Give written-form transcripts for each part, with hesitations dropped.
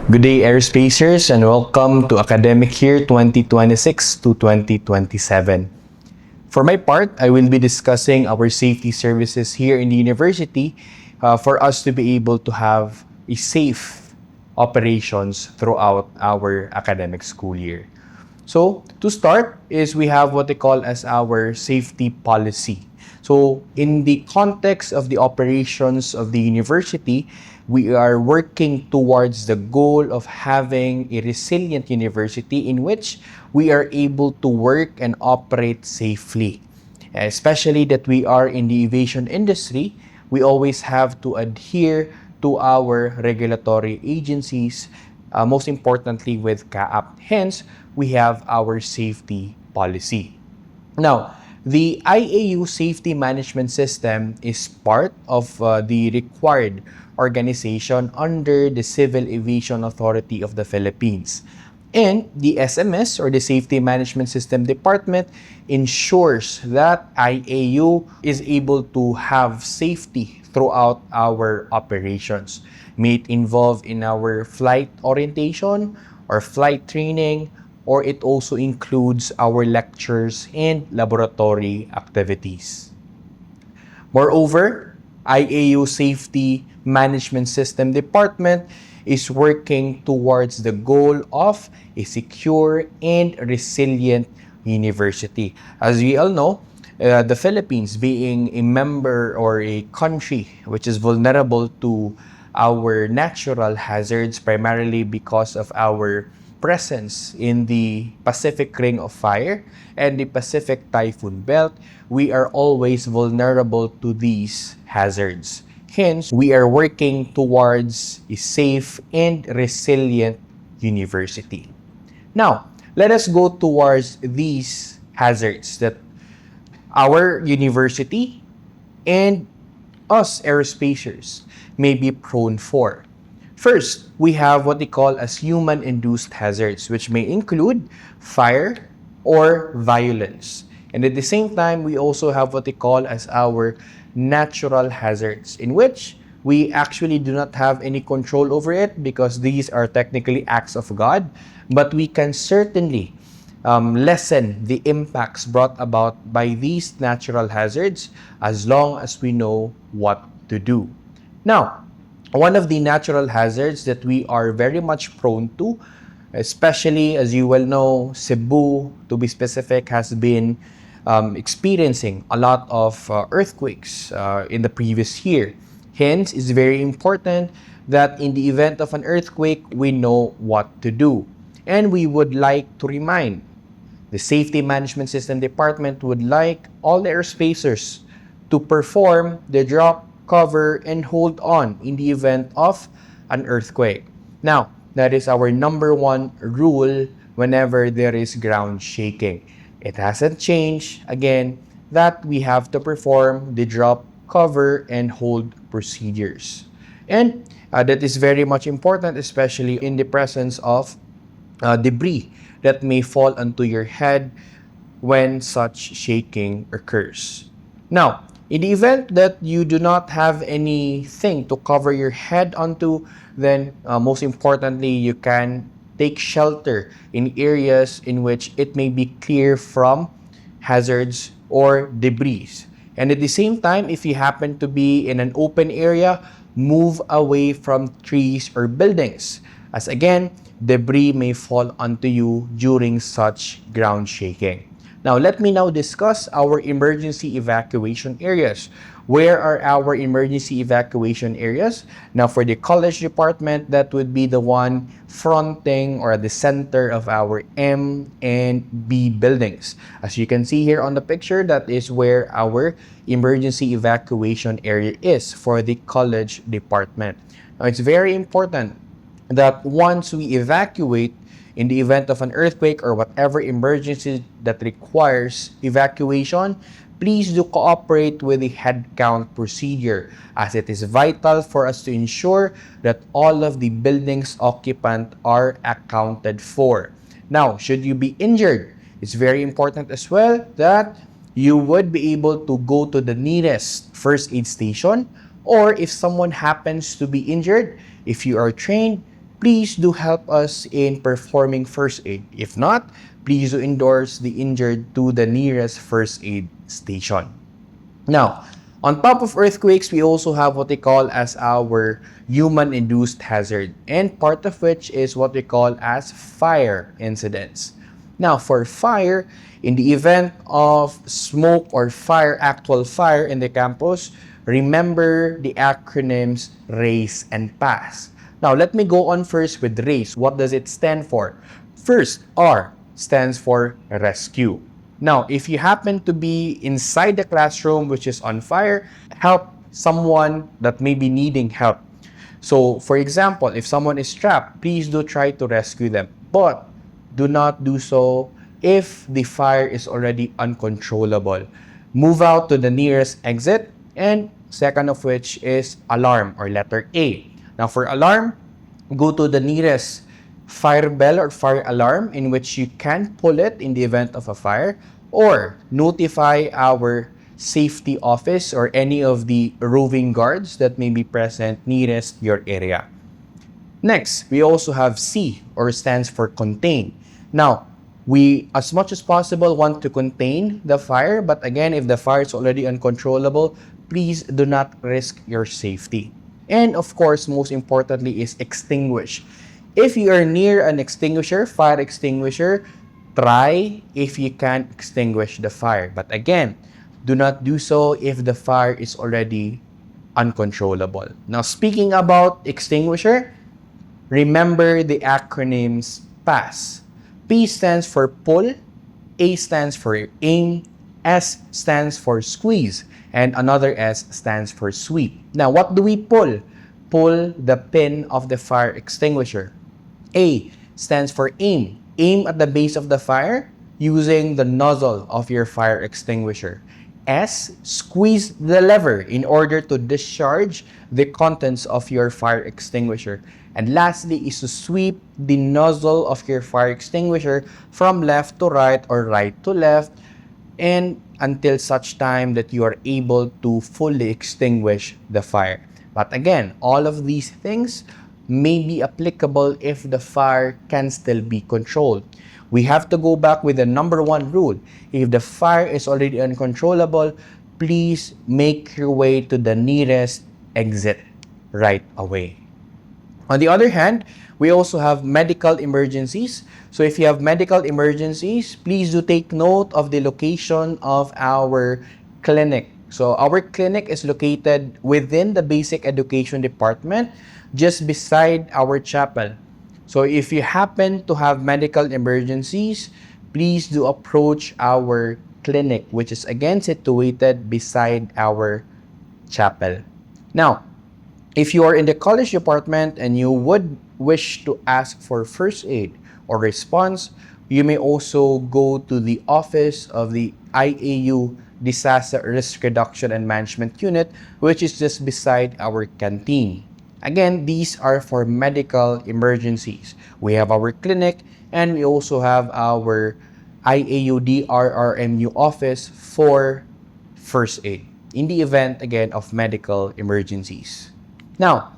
Good day, Aerospaciers, and welcome to academic year 2026 to 2027. For my part, I will be discussing our safety services here in the university for us to be able to have a safe operations throughout our academic school year. So, to start is we have what they call as our safety policy. So, in the context of the operations of the university, we are working towards the goal of having a resilient university in which we are able to work and operate safely. Especially that we are in the aviation industry, we always have to adhere to our regulatory agencies, most importantly with CAAP. Hence, we have our safety policy. Now, the IAU Safety Management System is part of the required organization under the Civil Aviation Authority of the Philippines. And the SMS, or the Safety Management System Department, ensures that IAU is able to have safety throughout our operations. May it involve in our flight orientation or flight training, or it also includes our lectures and laboratory activities. Moreover, IAU Safety Management System Department is working towards the goal of a secure and resilient university. As we all know, the Philippines being a member or a country which is vulnerable to our natural hazards primarily because of our presence in the Pacific Ring of Fire and the Pacific Typhoon Belt, we are always vulnerable to these hazards. Hence, we are working towards a safe and resilient university. Now, let us go towards these hazards that our university and us aerospaciers may be prone for. First, we have what they call as human-induced hazards, which may include fire or violence. And at the same time, we also have what they call as our natural hazards, in which we actually do not have any control over it because these are technically acts of God, but we can certainly lessen the impacts brought about by these natural hazards as long as we know what to do. Now, one of the natural hazards that we are very much prone to, especially as you well know, Cebu, to be specific, has been experiencing a lot of earthquakes in the previous year. Hence, it's very important that in the event of an earthquake, we know what to do. And we would like to remind the Safety Management System Department would like all aerospaciers to perform the drop, cover, and hold on in the event of an earthquake. Now, that is our number one rule whenever there is ground shaking. It hasn't changed, again, that we have to perform the drop, cover, and hold procedures. And that is very much important, especially in the presence of debris that may fall onto your head when such shaking occurs. Now, in the event that you do not have anything to cover your head onto, then most importantly, you can take shelter in areas in which it may be clear from hazards or debris. And at the same time, if you happen to be in an open area, move away from trees or buildings, as again, debris may fall onto you during such ground shaking. Now, let me now discuss our emergency evacuation areas. Where are our emergency evacuation areas? Now, for the college department, that would be the one fronting or at the center of our M and B buildings. As you can see here on the picture, that is where our emergency evacuation area is for the college department. Now, it's very important that once we evacuate, in the event of an earthquake or whatever emergency that requires evacuation, please do cooperate with the head count procedure, as it is vital for us to ensure that all of the building's occupant are accounted for. Now, should you be injured, it's very important as well that you would be able to go to the nearest first aid station, or if someone happens to be injured, if you are trained, please do help us in performing first aid. If not, please do endorse the injured to the nearest first aid station. Now, on top of earthquakes, we also have what they call as our human-induced hazard, and part of which is what we call as fire incidents. Now, for fire, in the event of smoke or fire, actual fire in the campus, remember the acronyms RACE and PASS. Now, let me go on first with RACE. What does it stand for? First, R stands for rescue. Now, if you happen to be inside the classroom which is on fire, help someone that may be needing help. So, for example, if someone is trapped, please do try to rescue them. But do not do so if the fire is already uncontrollable. Move out to the nearest exit, and second of which is alarm, or letter A. Now, for alarm, go to the nearest fire bell or fire alarm in which you can pull it in the event of a fire, or notify our safety office or any of the roving guards that may be present nearest your area. Next, we also have C, or stands for contain. Now, we, as much as possible, want to contain the fire, but again, if the fire is already uncontrollable, please do not risk your safety. And of course, most importantly is extinguish. If you are near an extinguisher, fire extinguisher, try if you can extinguish the fire. But again, do not do so if the fire is already uncontrollable. Now, speaking about extinguisher, remember the acronyms PASS. P stands for pull, A stands for aim, S stands for squeeze, and another S stands for sweep. Now, what do we pull? Pull the pin of the fire extinguisher. A stands for aim. Aim at the base of the fire using the nozzle of your fire extinguisher. S, squeeze the lever in order to discharge the contents of your fire extinguisher. And lastly is to sweep the nozzle of your fire extinguisher from left to right or right to left, and until such time that you are able to fully extinguish the fire. But again, all of these things may be applicable if the fire can still be controlled. We have to go back with the number one rule. If the fire is already uncontrollable, please make your way to the nearest exit right away. On the other hand, we also have medical emergencies. So if you have medical emergencies, please do take note of the location of our clinic. So our clinic is located within the basic education department, just beside our chapel. So if you happen to have medical emergencies, please do approach our clinic, which is again situated beside our chapel. Now, if you are in the college department and you would wish to ask for first aid or response, you may also go to the office of the IAU Disaster Risk Reduction and Management Unit, which is just beside our canteen. Again, these are for medical emergencies. We have our clinic, and we also have our IAU DRRMU office for first aid in the event, again, of medical emergencies. Now,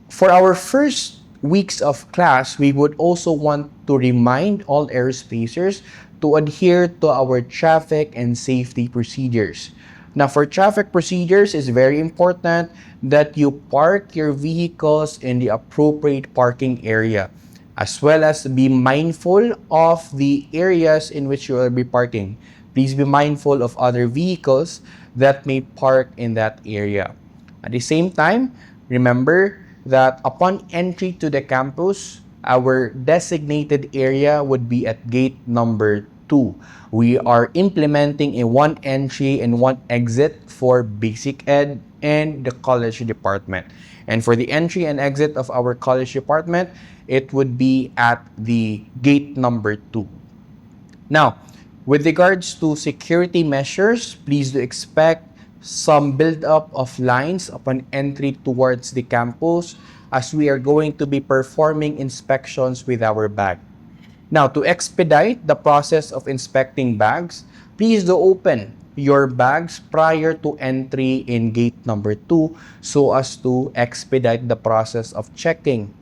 for our first weeks of class, we would also want to remind all aerospacers to adhere to our traffic and safety procedures. Now, for traffic procedures, it's very important that you park your vehicles in the appropriate parking area, as well as be mindful of the areas in which you will be parking. Please be mindful of other vehicles that may park in that area. At the same time, remember that upon entry to the campus, our designated area would be at gate number 2. We are implementing a one entry and one exit for basic ed and the college department. And for the entry and exit of our college department, it would be at the gate number 2. Now, with regards to security measures, please do expect some build-up of lines upon entry towards the campus, as we are going to be performing inspections with our bag. Now, to expedite the process of inspecting bags, please do open your bags prior to entry in gate number 2 so as to expedite the process of checking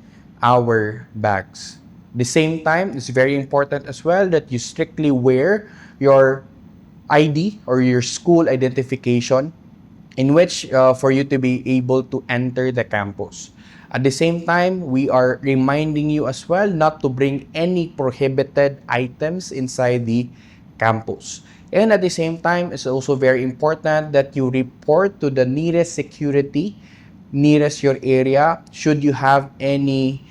our bags. At the same time, it's very important as well that you strictly wear your ID or your school identification in which for you to be able to enter the campus. At the same time, we are reminding you as well not to bring any prohibited items inside the campus. And at the same time, it's also very important that you report to the nearest security, nearest your area, should you have any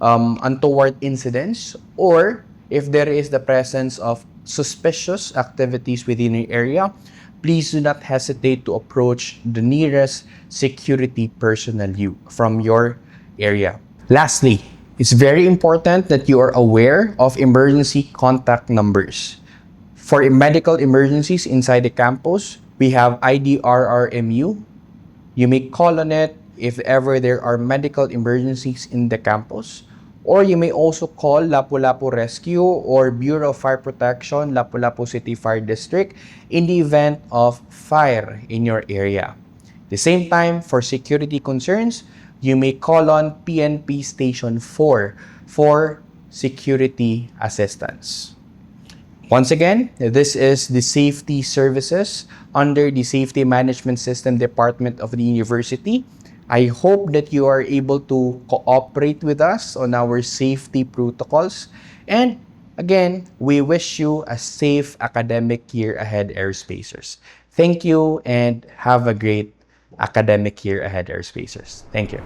untoward incidents, or if there is the presence of suspicious activities within your area, please do not hesitate to approach the nearest security personnel from your area. Lastly, it's very important that you are aware of emergency contact numbers. For medical emergencies inside the campus, we have IDRRMU. You may call on it if ever there are medical emergencies in the campus. Or you may also call Lapu-Lapu Rescue or Bureau of Fire Protection, Lapu-Lapu City Fire District in the event of fire in your area. At the same time, for security concerns, you may call on PNP Station 4 for security assistance. Once again, this is the safety services under the Safety Management System Department of the university. I hope that you are able to cooperate with us on our safety protocols. And again, we wish you a safe academic year ahead, Aerospacers. Thank you and have a great academic year ahead, Aerospacers. Thank you.